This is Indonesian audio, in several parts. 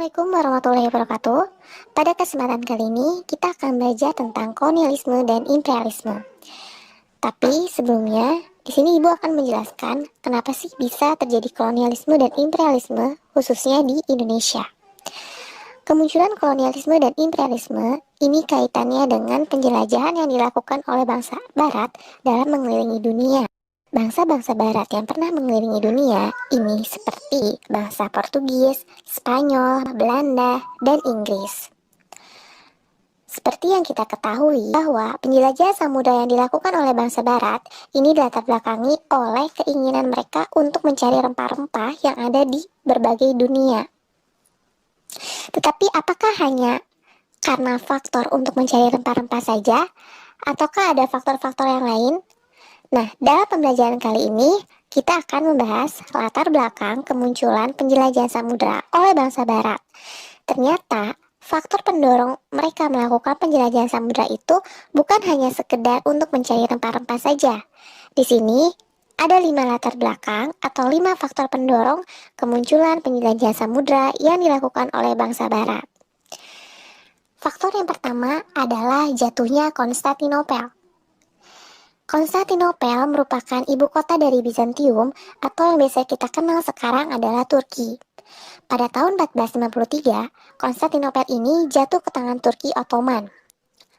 Assalamualaikum warahmatullahi wabarakatuh. Pada kesempatan kali ini, kita akan belajar tentang kolonialisme dan imperialisme. Tapi sebelumnya, di sini Ibu akan menjelaskan kenapa sih bisa terjadi kolonialisme dan imperialisme, khususnya di Indonesia. Kemunculan kolonialisme dan imperialisme ini kaitannya dengan penjelajahan yang dilakukan oleh bangsa Barat dalam mengelilingi dunia. Bangsa-bangsa Barat yang pernah mengelilingi dunia ini seperti bangsa Portugis, Spanyol, Belanda, dan Inggris. Seperti yang kita ketahui bahwa penjelajahan samudra yang dilakukan oleh bangsa Barat ini dilatar belakangi oleh keinginan mereka untuk mencari rempah-rempah yang ada di berbagai dunia. Tetapi apakah hanya karena faktor untuk mencari rempah-rempah saja, ataukah ada faktor-faktor yang lain? Nah, dalam pembelajaran kali ini, kita akan membahas latar belakang kemunculan penjelajahan samudra oleh bangsa Barat. Ternyata, faktor pendorong mereka melakukan penjelajahan samudra itu bukan hanya sekedar untuk mencari rempah-rempah saja. Di sini, ada 5 latar belakang atau 5 faktor pendorong kemunculan penjelajahan samudra yang dilakukan oleh bangsa Barat. Faktor yang pertama adalah jatuhnya Konstantinopel. Konstantinopel merupakan ibu kota dari Bizantium atau yang biasa kita kenal sekarang adalah Turki. Pada tahun 1453, Konstantinopel ini jatuh ke tangan Turki Ottoman.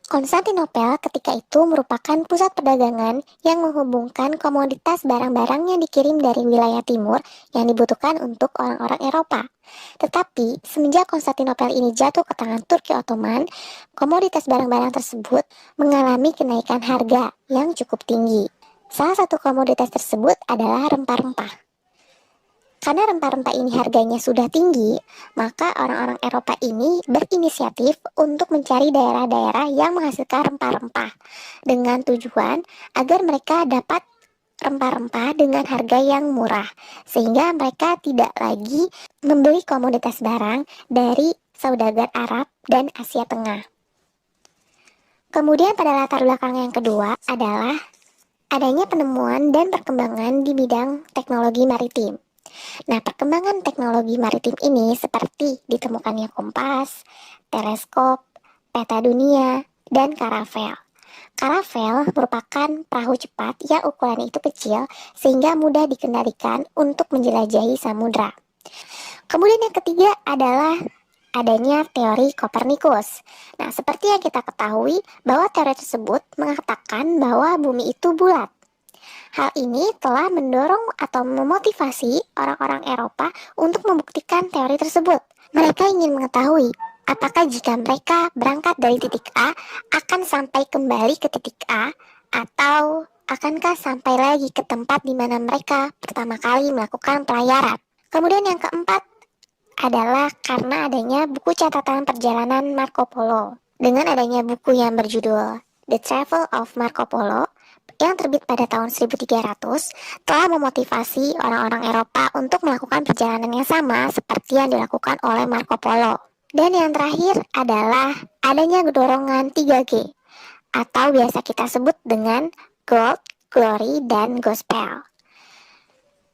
Konstantinopel ketika itu merupakan pusat perdagangan yang menghubungkan komoditas barang-barang yang dikirim dari wilayah timur yang dibutuhkan untuk orang-orang Eropa. Tetapi, semenjak Konstantinopel ini jatuh ke tangan Turki Ottoman, komoditas barang-barang tersebut mengalami kenaikan harga yang cukup tinggi. Salah satu komoditas tersebut adalah rempah-rempah. Karena rempah-rempah ini harganya sudah tinggi, maka orang-orang Eropa ini berinisiatif untuk mencari daerah-daerah yang menghasilkan rempah-rempah dengan tujuan agar mereka dapat rempah-rempah dengan harga yang murah, sehingga mereka tidak lagi membeli komoditas barang dari saudagar Arab dan Asia Tengah. Kemudian pada latar belakang yang kedua adalah adanya penemuan dan perkembangan di bidang teknologi maritim. Nah, perkembangan teknologi maritim ini seperti ditemukannya kompas, teleskop, peta dunia, dan karavel. Karavel merupakan perahu cepat yang ukurannya itu kecil sehingga mudah dikendalikan untuk menjelajahi samudra. Kemudian yang ketiga adalah adanya teori Kopernikus. Nah, seperti yang kita ketahui bahwa teori tersebut mengatakan bahwa bumi itu bulat. Hal ini telah mendorong atau memotivasi orang-orang Eropa untuk membuktikan teori tersebut. Mereka ingin mengetahui apakah jika mereka berangkat dari titik A akan sampai kembali ke titik A, atau akankah sampai lagi ke tempat di mana mereka pertama kali melakukan pelayaran. Kemudian yang keempat adalah karena adanya buku catatan perjalanan Marco Polo. Dengan adanya buku yang berjudul The Travel of Marco Polo yang terbit pada tahun 1300 telah memotivasi orang-orang Eropa untuk melakukan perjalanan yang sama seperti yang dilakukan oleh Marco Polo. Dan yang terakhir adalah adanya dorongan 3G atau biasa kita sebut dengan Gold, Glory, dan Gospel.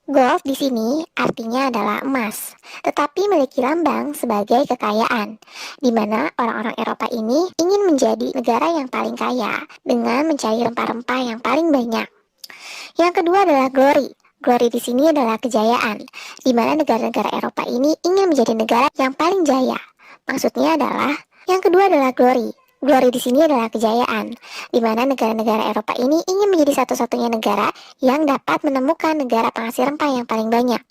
Gold di sini artinya adalah emas, tetapi memiliki lambang sebagai kekayaan, di mana orang-orang Eropa ini ingin menjadi negara yang paling kaya dengan mencari rempah-rempah yang paling banyak. Yang kedua adalah glory. Glory di sini adalah kejayaan, di mana negara-negara Eropa ini ingin menjadi negara yang paling jaya. Maksudnya adalah yang kedua adalah glory. Glory di sini adalah kejayaan, di mana negara-negara Eropa ini ingin menjadi satu-satunya negara yang dapat menemukan negara penghasil rempah yang paling banyak.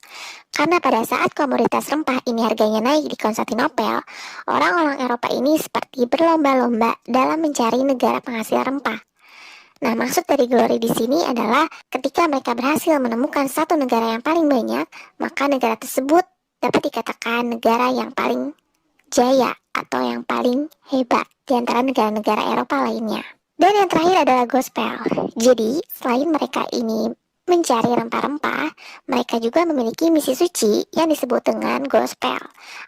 Karena pada saat komoditas rempah ini harganya naik di Konstantinopel, orang-orang Eropa ini seperti berlomba-lomba dalam mencari negara penghasil rempah. Nah, maksud dari glory di sini adalah ketika mereka berhasil menemukan satu negara yang paling banyak, maka negara tersebut dapat dikatakan negara yang paling jaya atau yang paling hebat di antara negara-negara Eropa lainnya. Dan yang terakhir adalah gospel. Jadi, selain mereka ini mencari rempah-rempah, mereka juga memiliki misi suci yang disebut dengan gospel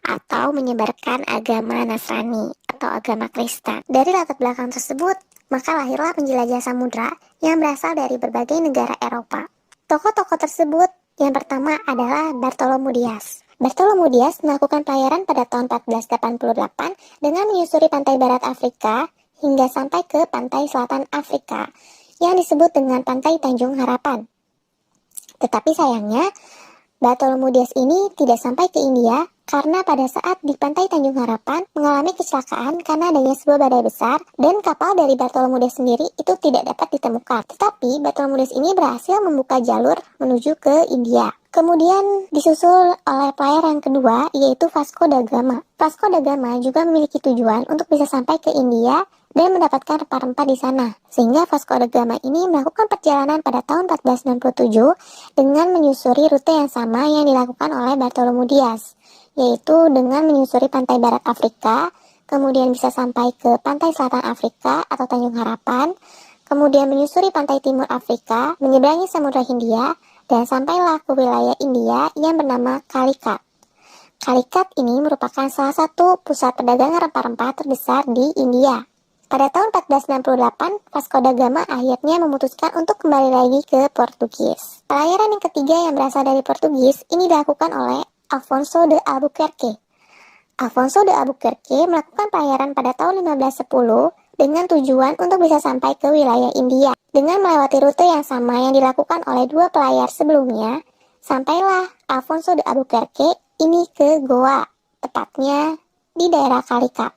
atau menyebarkan agama Nasrani atau agama Kristen. Dari latar belakang tersebut, maka lahirlah penjelajah samudra yang berasal dari berbagai negara Eropa. Tokoh-tokoh tersebut yang pertama adalah Bartholomew Dias. Bartolomeu Dias melakukan pelayaran pada tahun 1488 dengan menyusuri pantai barat Afrika hingga sampai ke pantai selatan Afrika yang disebut dengan Pantai Tanjung Harapan. Tetapi sayangnya, Bartolomeu Dias ini tidak sampai ke India karena pada saat di Pantai Tanjung Harapan mengalami kecelakaan karena adanya sebuah badai besar dan kapal dari Bartolomeu Dias sendiri itu tidak dapat ditemukan. Tetapi Bartolomeu Dias ini berhasil membuka jalur menuju ke India. Kemudian disusul oleh pelayaran kedua yaitu Vasco da Gama. Vasco da Gama juga memiliki tujuan untuk bisa sampai ke India dan mendapatkan rempah-rempah di sana. Sehingga Vasco da Gama ini melakukan perjalanan pada tahun 1497 dengan menyusuri rute yang sama yang dilakukan oleh Bartolomeu Dias, yaitu dengan menyusuri pantai barat Afrika, kemudian bisa sampai ke pantai selatan Afrika atau Tanjung Harapan, kemudian menyusuri pantai timur Afrika, menyeberangi Samudra Hindia, dan sampailah ke wilayah India yang bernama Calicut. Calicut ini merupakan salah satu pusat perdagangan rempah-rempah terbesar di India. Pada tahun 1468, Vasco da Gama akhirnya memutuskan untuk kembali lagi ke Portugis. Pelayaran yang ketiga yang berasal dari Portugis ini dilakukan oleh Afonso de Albuquerque. Afonso de Albuquerque melakukan pelayaran pada tahun 1510 dengan tujuan untuk bisa sampai ke wilayah India. Dengan melewati rute yang sama yang dilakukan oleh dua pelayar sebelumnya, sampailah Afonso de Albuquerque ini ke Goa, tepatnya di daerah Calicut,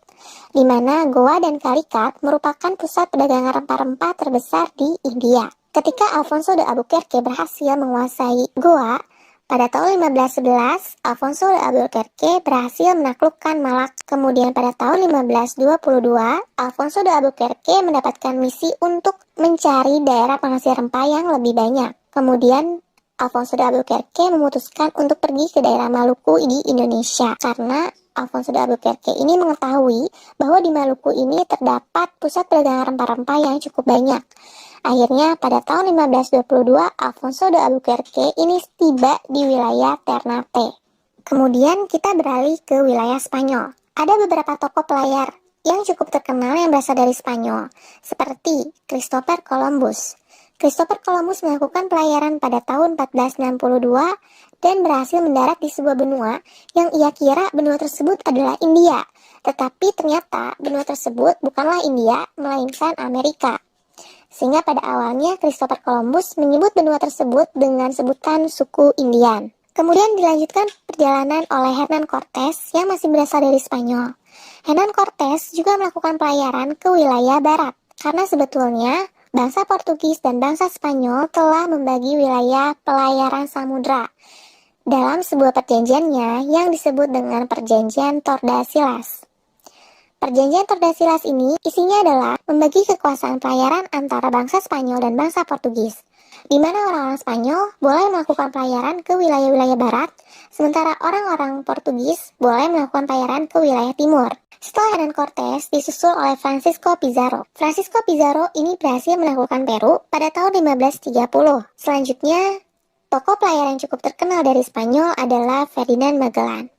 di mana Goa dan Calicut merupakan pusat perdagangan rempah-rempah terbesar di India. Ketika Afonso de Albuquerque berhasil menguasai Goa, pada tahun 1511, Afonso de Albuquerque berhasil menaklukkan Malak. Kemudian pada tahun 1522, Afonso de Albuquerque mendapatkan misi untuk mencari daerah penghasil rempah yang lebih banyak. Kemudian Afonso de Albuquerque memutuskan untuk pergi ke daerah Maluku di Indonesia karena Afonso de Albuquerque ini mengetahui bahwa di Maluku ini terdapat pusat perdagangan rempah-rempah yang cukup banyak. Akhirnya pada tahun 1522, Afonso de Albuquerque ini tiba di wilayah Ternate. Kemudian kita beralih ke wilayah Spanyol. Ada beberapa tokoh pelayar yang cukup terkenal yang berasal dari Spanyol, seperti Christopher Columbus. Christopher Columbus melakukan pelayaran pada tahun 1462 dan berhasil mendarat di sebuah benua yang ia kira benua tersebut adalah India. Tetapi ternyata benua tersebut bukanlah India, melainkan Amerika. Sehingga pada awalnya Christopher Columbus menyebut benua tersebut dengan sebutan suku Indian. Kemudian dilanjutkan perjalanan oleh Hernán Cortés yang masih berasal dari Spanyol. Hernán Cortés juga melakukan pelayaran ke wilayah barat, karena sebetulnya bangsa Portugis dan bangsa Spanyol telah membagi wilayah pelayaran samudra dalam sebuah perjanjiannya yang disebut dengan Perjanjian Tordesillas. Perjanjian Tordesillas ini isinya adalah membagi kekuasaan pelayaran antara bangsa Spanyol dan bangsa Portugis, di mana orang-orang Spanyol boleh melakukan pelayaran ke wilayah-wilayah barat, sementara orang-orang Portugis boleh melakukan pelayaran ke wilayah timur. Setelah Hernán Cortés disusul oleh Francisco Pizarro. Francisco Pizarro ini berhasil menaklukkan Peru pada tahun 1530. Selanjutnya, tokoh pelayaran yang cukup terkenal dari Spanyol adalah Ferdinand Magellan.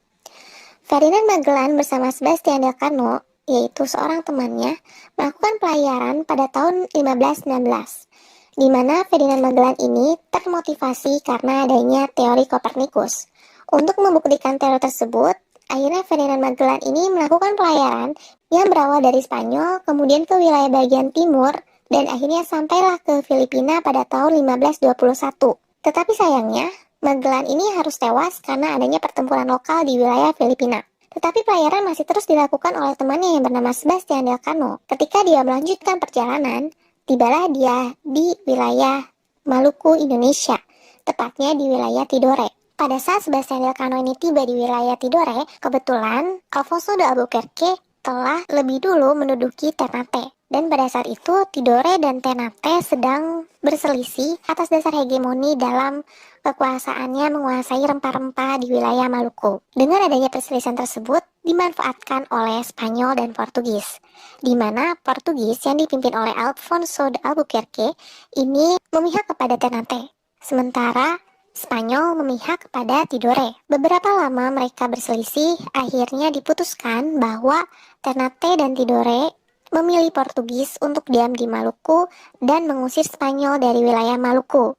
Ferdinand Magellan bersama Sebastián Elcano, yaitu seorang temannya, melakukan pelayaran pada tahun 1516, di mana Ferdinand Magellan ini termotivasi karena adanya teori Kopernikus. Untuk membuktikan teori tersebut, akhirnya Ferdinand Magellan ini melakukan pelayaran yang berawal dari Spanyol, kemudian ke wilayah bagian timur, dan akhirnya sampailah ke Filipina pada tahun 1521. Tetapi sayangnya, Magellan ini harus tewas karena adanya pertempuran lokal di wilayah Filipina. Tetapi pelayaran masih terus dilakukan oleh temannya yang bernama Sebastián Elcano. Ketika dia melanjutkan perjalanan, tibalah dia di wilayah Maluku, Indonesia, tepatnya di wilayah Tidore. Pada saat Sebastián Elcano ini tiba di wilayah Tidore, kebetulan Afonso de Albuquerque telah lebih dulu menduduki Ternate. Dan pada saat itu, Tidore dan Ternate sedang berselisih atas dasar hegemoni dalam kekuasaannya menguasai rempah-rempah di wilayah Maluku. Dengan adanya perselisihan tersebut, dimanfaatkan oleh Spanyol dan Portugis, di mana Portugis yang dipimpin oleh Afonso de Albuquerque ini memihak kepada Ternate, sementara Spanyol memihak kepada Tidore. Beberapa lama mereka berselisih, akhirnya diputuskan bahwa Ternate dan Tidore memilih Portugis untuk diam di Maluku dan mengusir Spanyol dari wilayah Maluku.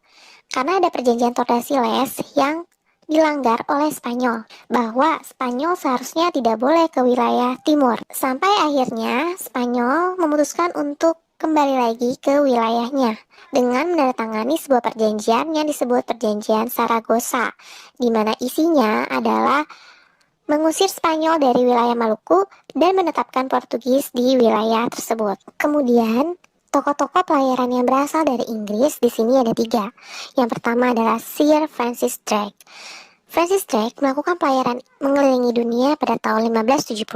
Karena ada perjanjian Tordesillas yang dilanggar oleh Spanyol, bahwa Spanyol seharusnya tidak boleh ke wilayah timur. Sampai akhirnya Spanyol memutuskan untuk kembali lagi ke wilayahnya dengan menandatangani sebuah perjanjian yang disebut Perjanjian Saragossa, di mana isinya adalah mengusir Spanyol dari wilayah Maluku dan menetapkan Portugis di wilayah tersebut. Kemudian, tokoh-tokoh pelayaran yang berasal dari Inggris di sini ada 3. Yang pertama adalah Sir Francis Drake. Francis Drake melakukan pelayaran mengelilingi dunia pada tahun 1577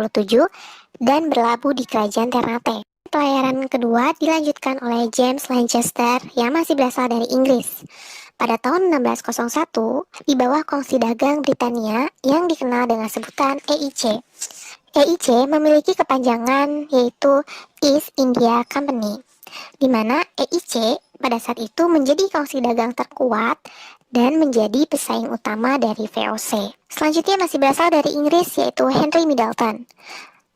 dan berlabuh di kerajaan Ternate. Pelayaran kedua dilanjutkan oleh James Lancaster yang masih berasal dari Inggris. Pada tahun 1601, di bawah Kongsi Dagang Britania yang dikenal dengan sebutan EIC. EIC memiliki kepanjangan yaitu East India Company, di mana EIC pada saat itu menjadi kongsi dagang terkuat dan menjadi pesaing utama dari VOC. Selanjutnya masih berasal dari Inggris yaitu Henry Middleton.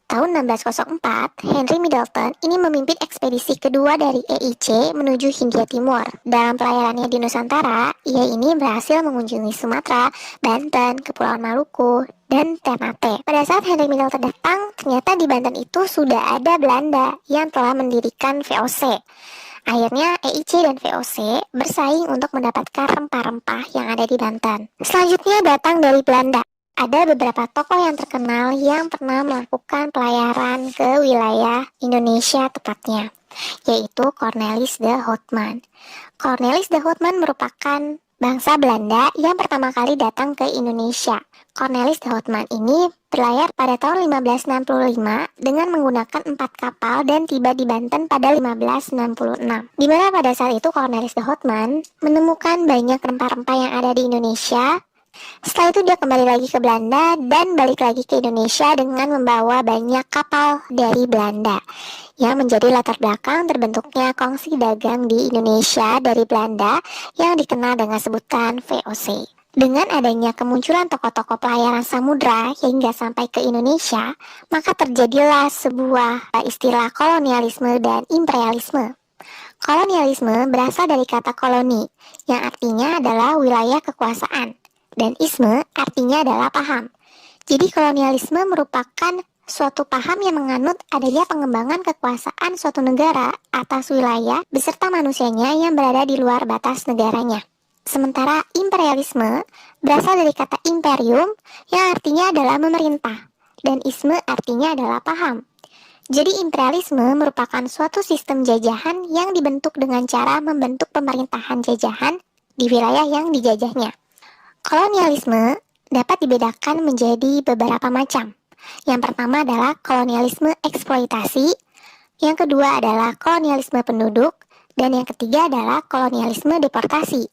Tahun 1604, Henry Middleton ini memimpin ekspedisi kedua dari EIC menuju Hindia Timur. Dalam pelayarannya di Nusantara, ia ini berhasil mengunjungi Sumatera, Banten, Kepulauan Maluku, dan Ternate. Pada saat Henry Middleton datang, ternyata di Banten itu sudah ada Belanda yang telah mendirikan VOC. Akhirnya EIC dan VOC bersaing untuk mendapatkan rempah-rempah yang ada di Banten. Selanjutnya datang dari Belanda. Ada beberapa tokoh yang terkenal yang pernah melakukan pelayaran ke wilayah Indonesia tepatnya, yaitu Cornelis de Houtman. Cornelis de Houtman merupakan bangsa Belanda yang pertama kali datang ke Indonesia. Cornelis de Houtman ini berlayar pada tahun 1565 dengan menggunakan 4 kapal dan tiba di Banten pada 1566. Di mana pada saat itu Cornelis de Houtman menemukan banyak rempah-rempah yang ada di Indonesia. Setelah itu dia kembali lagi ke Belanda dan balik lagi ke Indonesia dengan membawa banyak kapal dari Belanda yang menjadi latar belakang terbentuknya kongsi dagang di Indonesia dari Belanda yang dikenal dengan sebutan VOC. Dengan adanya kemunculan tokoh-tokoh pelayaran samudra hingga sampai ke Indonesia, maka terjadilah sebuah istilah kolonialisme dan imperialisme. Kolonialisme berasal dari kata koloni, yang artinya adalah wilayah kekuasaan. Dan isme artinya adalah paham. Jadi kolonialisme merupakan suatu paham yang menganut adanya pengembangan kekuasaan suatu negara atas wilayah beserta manusianya yang berada di luar batas negaranya. Sementara imperialisme berasal dari kata imperium yang artinya adalah memerintah dan isme artinya adalah paham. Jadi imperialisme merupakan suatu sistem jajahan yang dibentuk dengan cara membentuk pemerintahan jajahan di wilayah yang dijajahnya. Kolonialisme dapat dibedakan menjadi beberapa macam. Yang pertama adalah kolonialisme eksploitasi, yang kedua adalah kolonialisme penduduk, dan yang ketiga adalah kolonialisme deportasi.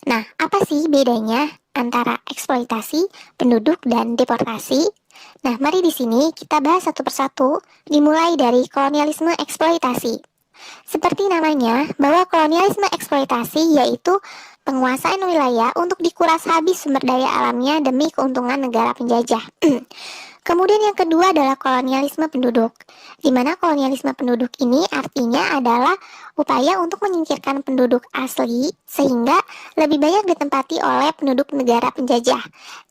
Nah, apa sih bedanya antara eksploitasi, penduduk, dan deportasi? Nah, mari di sini kita bahas satu persatu, dimulai dari kolonialisme eksploitasi. Seperti namanya, bahwa kolonialisme eksploitasi yaitu penguasaan wilayah untuk dikuras habis sumber daya alamnya demi keuntungan negara penjajah. Kemudian yang kedua adalah kolonialisme penduduk, di mana kolonialisme penduduk ini artinya adalah upaya untuk menyingkirkan penduduk asli sehingga lebih banyak ditempati oleh penduduk negara penjajah.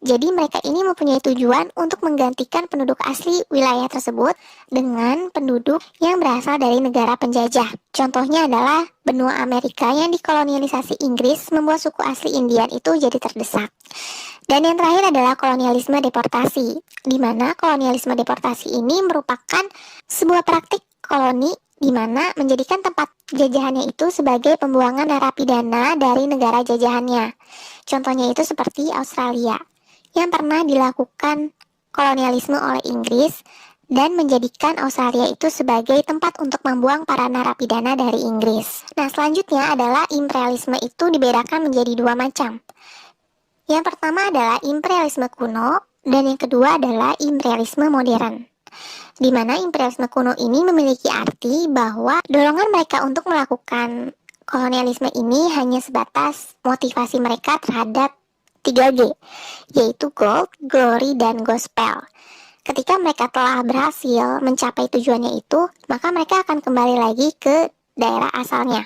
Jadi mereka ini mempunyai tujuan untuk menggantikan penduduk asli wilayah tersebut dengan penduduk yang berasal dari negara penjajah. Contohnya adalah benua Amerika yang dikolonialisasi Inggris membuat suku asli Indian itu jadi terdesak. Dan yang terakhir adalah kolonialisme deportasi, di mana kolonialisme deportasi ini merupakan sebuah praktik koloni di mana menjadikan tempat jajahannya itu sebagai pembuangan narapidana dari negara jajahannya. Contohnya itu seperti Australia, yang pernah dilakukan kolonialisme oleh Inggris dan menjadikan Australia itu sebagai tempat untuk membuang para narapidana dari Inggris. Nah, selanjutnya adalah imperialisme itu dibedakan menjadi 2 macam. Yang pertama adalah imperialisme kuno, dan yang kedua adalah imperialisme modern. Di mana imperialisme kuno ini memiliki arti bahwa dorongan mereka untuk melakukan kolonialisme ini hanya sebatas motivasi mereka terhadap 3G, yaitu gold, glory, dan gospel. Ketika mereka telah berhasil mencapai tujuannya itu, maka mereka akan kembali lagi ke daerah asalnya.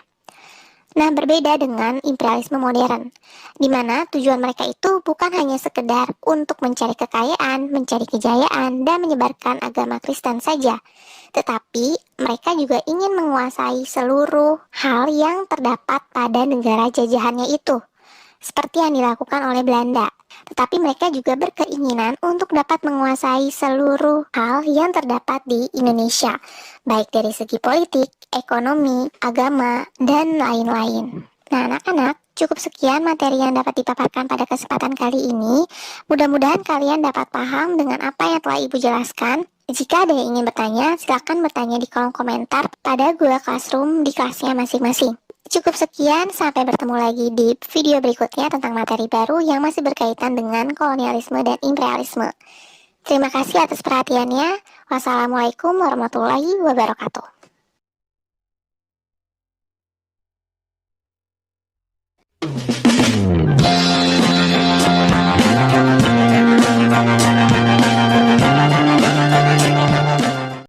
Nah, berbeda dengan imperialisme modern, di mana tujuan mereka itu bukan hanya sekedar untuk mencari kekayaan, mencari kejayaan, dan menyebarkan agama Kristen saja, tetapi mereka juga ingin menguasai seluruh hal yang terdapat pada negara jajahannya itu, seperti yang dilakukan oleh Belanda. Tetapi mereka juga berkeinginan untuk dapat menguasai seluruh hal yang terdapat di Indonesia, baik dari segi politik, ekonomi, agama, dan lain-lain. Nah, anak-anak, cukup sekian materi yang dapat dipaparkan pada kesempatan kali ini. Mudah-mudahan kalian dapat paham dengan apa yang telah Ibu jelaskan. Jika ada yang ingin bertanya, silakan bertanya di kolom komentar pada Google Classroom di kelasnya masing-masing. Cukup sekian, sampai bertemu lagi di video berikutnya tentang materi baru yang masih berkaitan dengan kolonialisme dan imperialisme. Terima kasih atas perhatiannya. Wassalamualaikum warahmatullahi wabarakatuh.